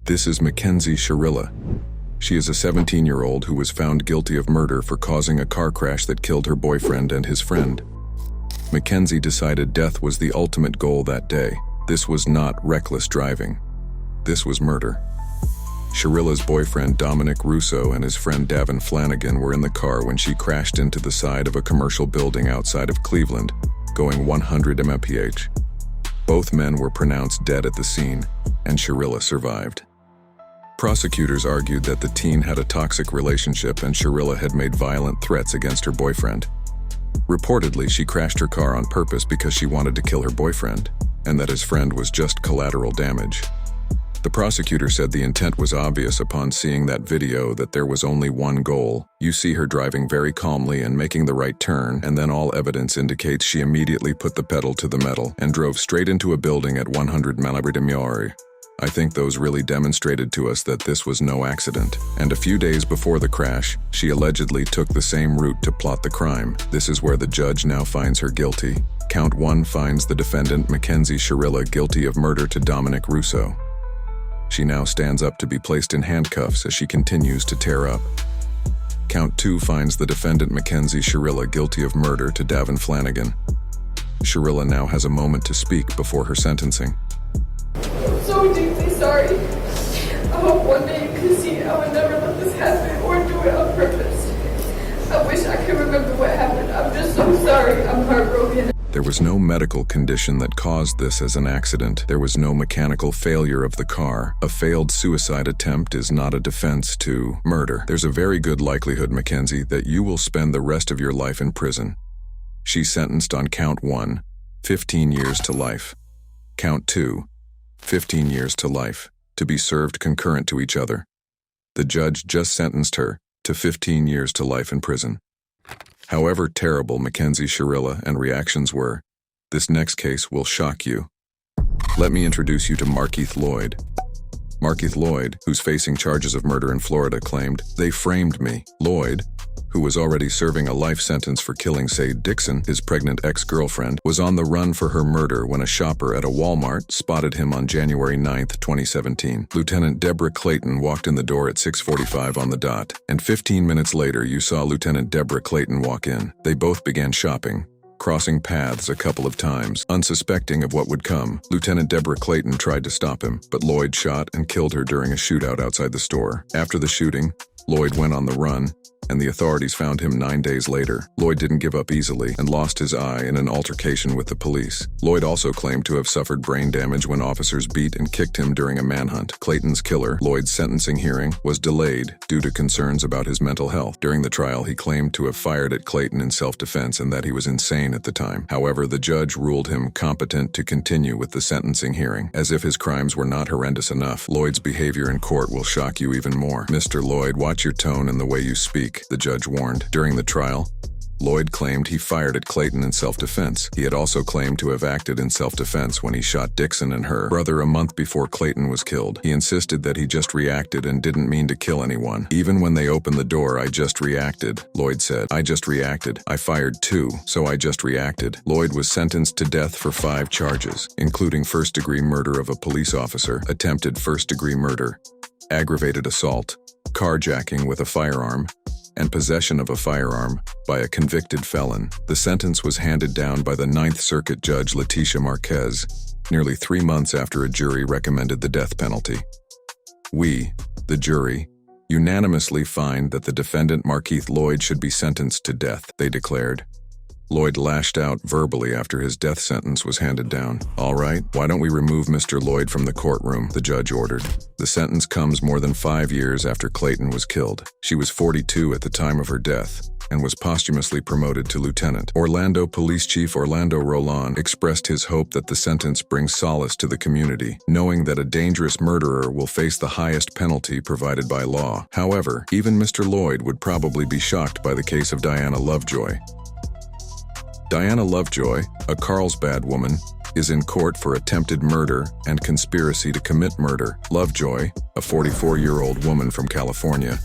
This is McKenzie Shilla. She is a 17-year-old who was found guilty of murder for causing a car crash that killed her boyfriend and his friend. McKenzie decided death was the ultimate goal that day. This was not reckless driving. This was murder. Shirilla's boyfriend Dominic Russo and his friend Davin Flanagan were in the car when she crashed into the side of a commercial building outside of Cleveland, going 100 mph. Both men were pronounced dead at the scene, and Shilla survived. Prosecutors argued that the teen had a toxic relationship and Shilla had made violent threats against her boyfriend. Reportedly, she crashed her car on purpose because she wanted to kill her boyfriend, and that his friend was just collateral damage. The prosecutor said the intent was obvious upon seeing that video, that there was only one goal. You see her driving very calmly and making the right turn, and then all evidence indicates she immediately put the pedal to the metal and drove straight into a building at 100 mph. I think those really demonstrated to us that this was no accident. And a few days before the crash, she allegedly took the same route to plot the crime. This is where the judge now finds her guilty. Count 1 finds the defendant McKenzie Shilla guilty of murder to Dominic Russo. She now stands up to be placed in handcuffs as she continues to tear up. Count 2 finds the defendant McKenzie Shilla guilty of murder to Davin Flanagan. Shilla now has a moment to speak before her sentencing. I'm so deeply sorry. I hope one day you can see I would never let this happen or do it on purpose. I wish I could remember what happened. I'm just so sorry. I'm heartbroken. There was no medical condition that caused this as an accident. There was no mechanical failure of the car. A failed suicide attempt is not a defense to murder. There's a very good likelihood, McKenzie, that you will spend the rest of your life in prison. She's sentenced on count 1, 15 years to life. Count 2, 15 years to life, to be served concurrent to each other. The judge just sentenced her to 15 years to life in prison. However terrible McKenzie Shilla and reactions were, this next case will shock you. Let me introduce you to Markeith Lloyd. Markeith Lloyd, who's facing charges of murder in Florida, claimed, "They framed me." Lloyd, who was already serving a life sentence for killing Sade Dixon, his pregnant ex-girlfriend, was on the run for her murder when a shopper at a Walmart spotted him on January 9, 2017. Lieutenant Deborah Clayton walked in the door at 6:45 on the dot, and 15 minutes later you saw Lieutenant Deborah Clayton walk in. They both began shopping, crossing paths a couple of times, unsuspecting of what would come. Lieutenant Deborah Clayton tried to stop him, but Lloyd shot and killed her during a shootout outside the store. After the shooting, Lloyd went on the run, and the authorities found him 9 days later. Lloyd didn't give up easily and lost his eye in an altercation with the police. Lloyd also claimed to have suffered brain damage when officers beat and kicked him during a manhunt. Clayton's killer, Lloyd's sentencing hearing, was delayed due to concerns about his mental health. During the trial, he claimed to have fired at Clayton in self-defense and that he was insane at the time. However, the judge ruled him competent to continue with the sentencing hearing. As if his crimes were not horrendous enough, Lloyd's behavior in court will shock you even more. "Mr. Lloyd, watch your tone and the way you speak," the judge warned. During the trial, Lloyd claimed he fired at Clayton in self-defense. He had also claimed to have acted in self-defense when he shot Dixon and her brother a month before Clayton was killed. He insisted that he just reacted and didn't mean to kill anyone. "Even when they opened the door, I just reacted," Lloyd said. "I just reacted. I fired too, so I just reacted." Lloyd was sentenced to death for 5 charges, including first-degree murder of a police officer, attempted first-degree murder, aggravated assault, carjacking with a firearm, and possession of a firearm by a convicted felon. The sentence was handed down by the Ninth Circuit Judge Letitia Marquez, nearly 3 months after a jury recommended the death penalty. "We, the jury, unanimously find that the defendant Markeith Lloyd should be sentenced to death," they declared. Lloyd lashed out verbally after his death sentence was handed down. "All right, why don't we remove Mr. Lloyd from the courtroom?" the judge ordered. The sentence comes more than 5 years after Clayton was killed. She was 42 at the time of her death and was posthumously promoted to lieutenant. Orlando Police Chief Orlando Roland expressed his hope that the sentence brings solace to the community, knowing that a dangerous murderer will face the highest penalty provided by law. However, even Mr. Lloyd would probably be shocked by the case of Diana Lovejoy. Diana Lovejoy, a Carlsbad woman, is in court for attempted murder and conspiracy to commit murder. Lovejoy, a 44-year-old woman from California,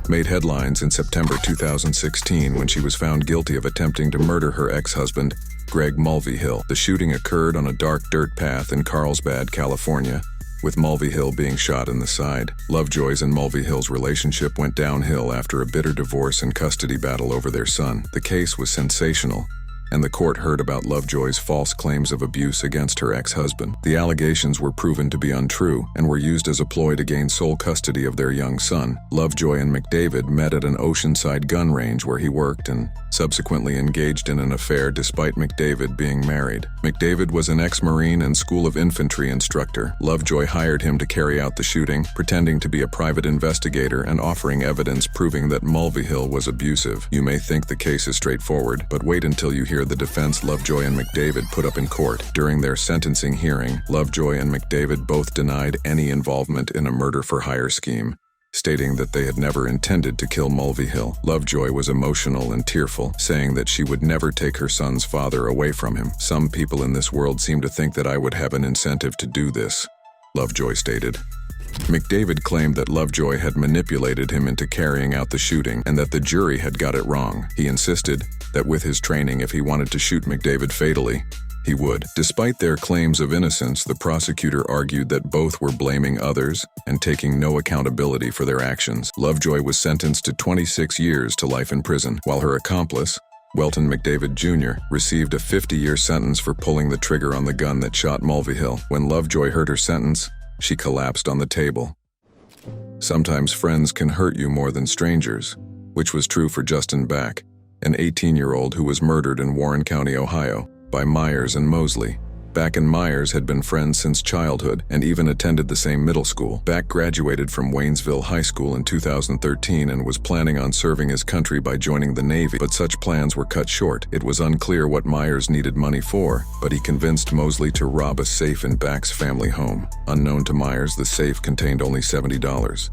made headlines in September 2016 when she was found guilty of attempting to murder her ex-husband, Greg Mulvihill. The shooting occurred on a dark dirt path in Carlsbad, California, with Mulvihill being shot in the side. Lovejoy's and Mulvihill's relationship went downhill after a bitter divorce and custody battle over their son. The case was sensational, and the court heard about Lovejoy's false claims of abuse against her ex-husband. The allegations were proven to be untrue and were used as a ploy to gain sole custody of their young son. Lovejoy and McDavid met at an Oceanside gun range where he worked and subsequently engaged in an affair despite McDavid being married. McDavid was an ex-Marine and School of Infantry instructor. Lovejoy hired him to carry out the shooting, pretending to be a private investigator and offering evidence proving that Mulvihill was abusive. You may think the case is straightforward, but wait until you hear the defense Lovejoy and McDavid put up in court. During their sentencing hearing, Lovejoy and McDavid both denied any involvement in a murder-for-hire scheme, stating that they had never intended to kill Mulvihill. Lovejoy was emotional and tearful, saying that she would never take her son's father away from him. "Some people in this world seem to think that I would have an incentive to do this," Lovejoy stated. McDavid claimed that Lovejoy had manipulated him into carrying out the shooting and that the jury had got it wrong. He insisted that with his training, if he wanted to shoot McDavid fatally, he would. Despite their claims of innocence, the prosecutor argued that both were blaming others and taking no accountability for their actions. Lovejoy was sentenced to 26 years to life in prison, while her accomplice, Welton McDavid Jr., received a 50-year sentence for pulling the trigger on the gun that shot Mulvihill. When Lovejoy heard her sentence, she collapsed on the table. Sometimes friends can hurt you more than strangers, which was true for Justin Back, an 18-year-old who was murdered in Warren County, Ohio, by Myers and Mosley. Back and Myers had been friends since childhood and even attended the same middle school. Back graduated from Waynesville High School in 2013 and was planning on serving his country by joining the Navy, but such plans were cut short. It was unclear what Myers needed money for, but he convinced Mosley to rob a safe in Back's family home. Unknown to Myers, the safe contained only $70.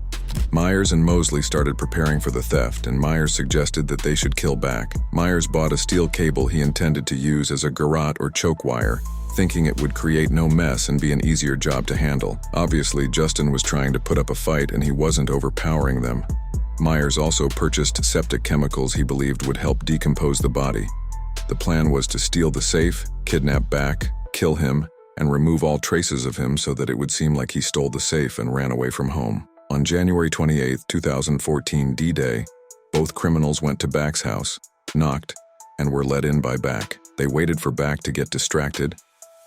Myers and Mosley started preparing for the theft, and Myers suggested that they should kill Back. Myers bought a steel cable he intended to use as a garrote or choke wire, thinking it would create no mess and be an easier job to handle. Obviously, Justin was trying to put up a fight and he wasn't overpowering them. Myers also purchased septic chemicals he believed would help decompose the body. The plan was to steal the safe, kidnap Back, kill him, and remove all traces of him so that it would seem like he stole the safe and ran away from home. On January 28, 2014, D-Day, both criminals went to Back's house, knocked, and were let in by Back. They waited for Back to get distracted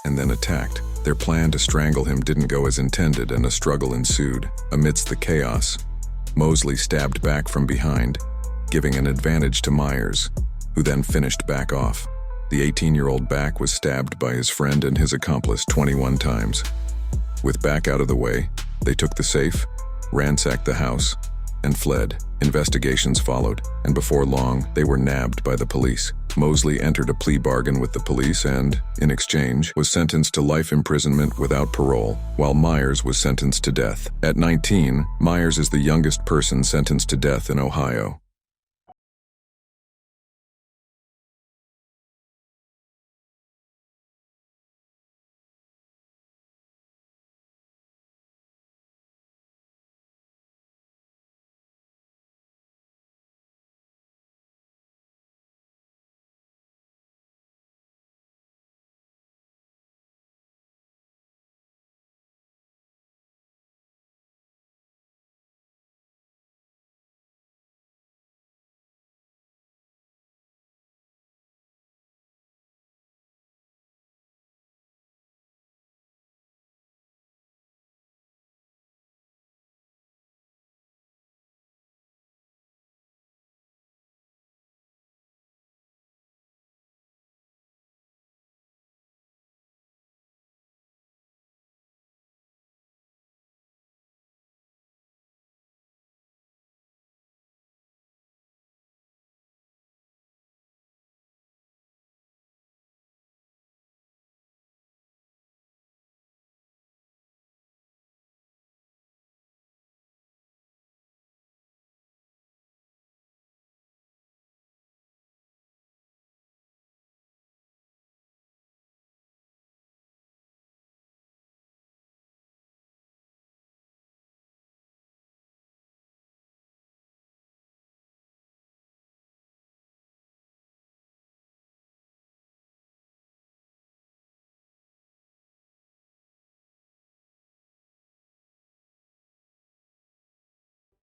and then attacked. Their plan to strangle him didn't go as intended and a struggle ensued. Amidst the chaos, Mosley stabbed Back from behind, giving an advantage to Myers, who then finished Back off. The 18-year-old Back was stabbed by his friend and his accomplice 21 times. With Back out of the way, they took the safe, ransacked the house, and fled. Investigations followed, and before long, they were nabbed by the police. Mosley entered a plea bargain with the police and, in exchange, was sentenced to life imprisonment without parole, while Myers was sentenced to death. At 19, Myers is the youngest person sentenced to death in Ohio.